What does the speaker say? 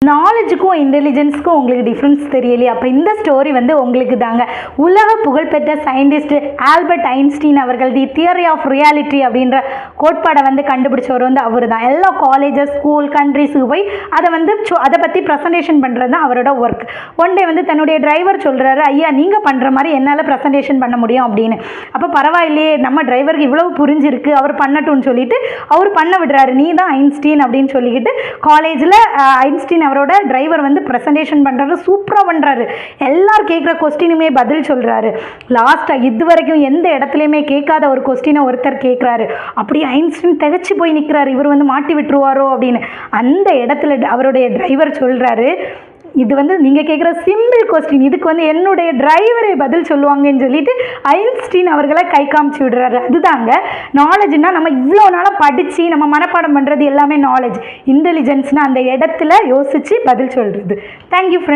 நாலேஜுக்கும் இன்டெலிஜென்ஸுக்கும் உங்களுக்கு டிஃப்ரென்ஸ் தெரியலையே. அப்போ இந்த ஸ்டோரி வந்து உங்களுக்கு தாங்க. உலக புகழ்பெற்ற சயின்டிஸ்ட் ஆல்பர்ட் ஐன்ஸ்டீன் அவர்கள் தி தியரி ஆஃப் ரியாலிட்டி அப்படின்ற கோட்பாடை வந்து கண்டுபிடிச்சவர் வந்து அவர் தான். எல்லா காலேஜஸ், ஸ்கூல், கண்ட்ரிஸுக்கு போய் அதை பற்றி ப்ரெசன்டேஷன் பண்ணுறது தான் அவரோட ஒர்க். ஒன் டே வந்து தன்னுடைய டிரைவர் சொல்கிறாரு, ஐயா நீங்கள் பண்ணுற மாதிரி என்னால் ப்ரெசன்டேஷன் பண்ண முடியும் அப்படின்னு. அப்போ பரவாயில்லையே, நம்ம டிரைவருக்கு இவ்வளவு புரிஞ்சிருக்கு, அவர் பண்ணட்டும்னு சொல்லிட்டு அவர் பண்ண விடுறாரு. நீ தான் ஐன்ஸ்டீன் அப்படின்னு சொல்லிக்கிட்டு காலேஜில் ஐன்ஸ்டீன் அவரோட டிரைவர் வந்து ப்ரெசன்டேஷன் பண்ணுறாரு, சூப்பராக பண்ணுறாரு. எல்லாரும் கேட்குற கொஸ்டினுமே பதில் சொல்கிறாரு. லாஸ்ட்டாக இது வரைக்கும் எந்த இடத்துலையுமே கேட்காத ஒரு கொஸ்டினை ஒருத்தர் கேட்குறாரு. அப்படி ஐன்ஸ்டீன் திகச்சு போய் நிற்கிறாரு, இவர் வந்து மாட்டி விட்டுருவாரோ அப்படின்னு. அந்த இடத்துல அவருடைய டிரைவர் சொல்கிறாரு, இது வந்து நீங்கள் கேட்குற சிம்பிள் கொஸ்டின், இதுக்கு வந்து என்னுடைய டிரைவரை பதில் சொல்லுவாங்கன்னு சொல்லிட்டு ஐன்ஸ்டீன் அவர்களை கை காமிச்சு விடுறாரு. அதுதாங்க நாலேஜ்னா, நம்ம இவ்வளோ நாளாக படித்து நம்ம மனப்பாடம் பண்ணுறது எல்லாமே நாலேஜ். இன்டெலிஜென்ஸ்னால் அந்த இடத்துல யோசித்து பதில் சொல்கிறது. Thank you friends.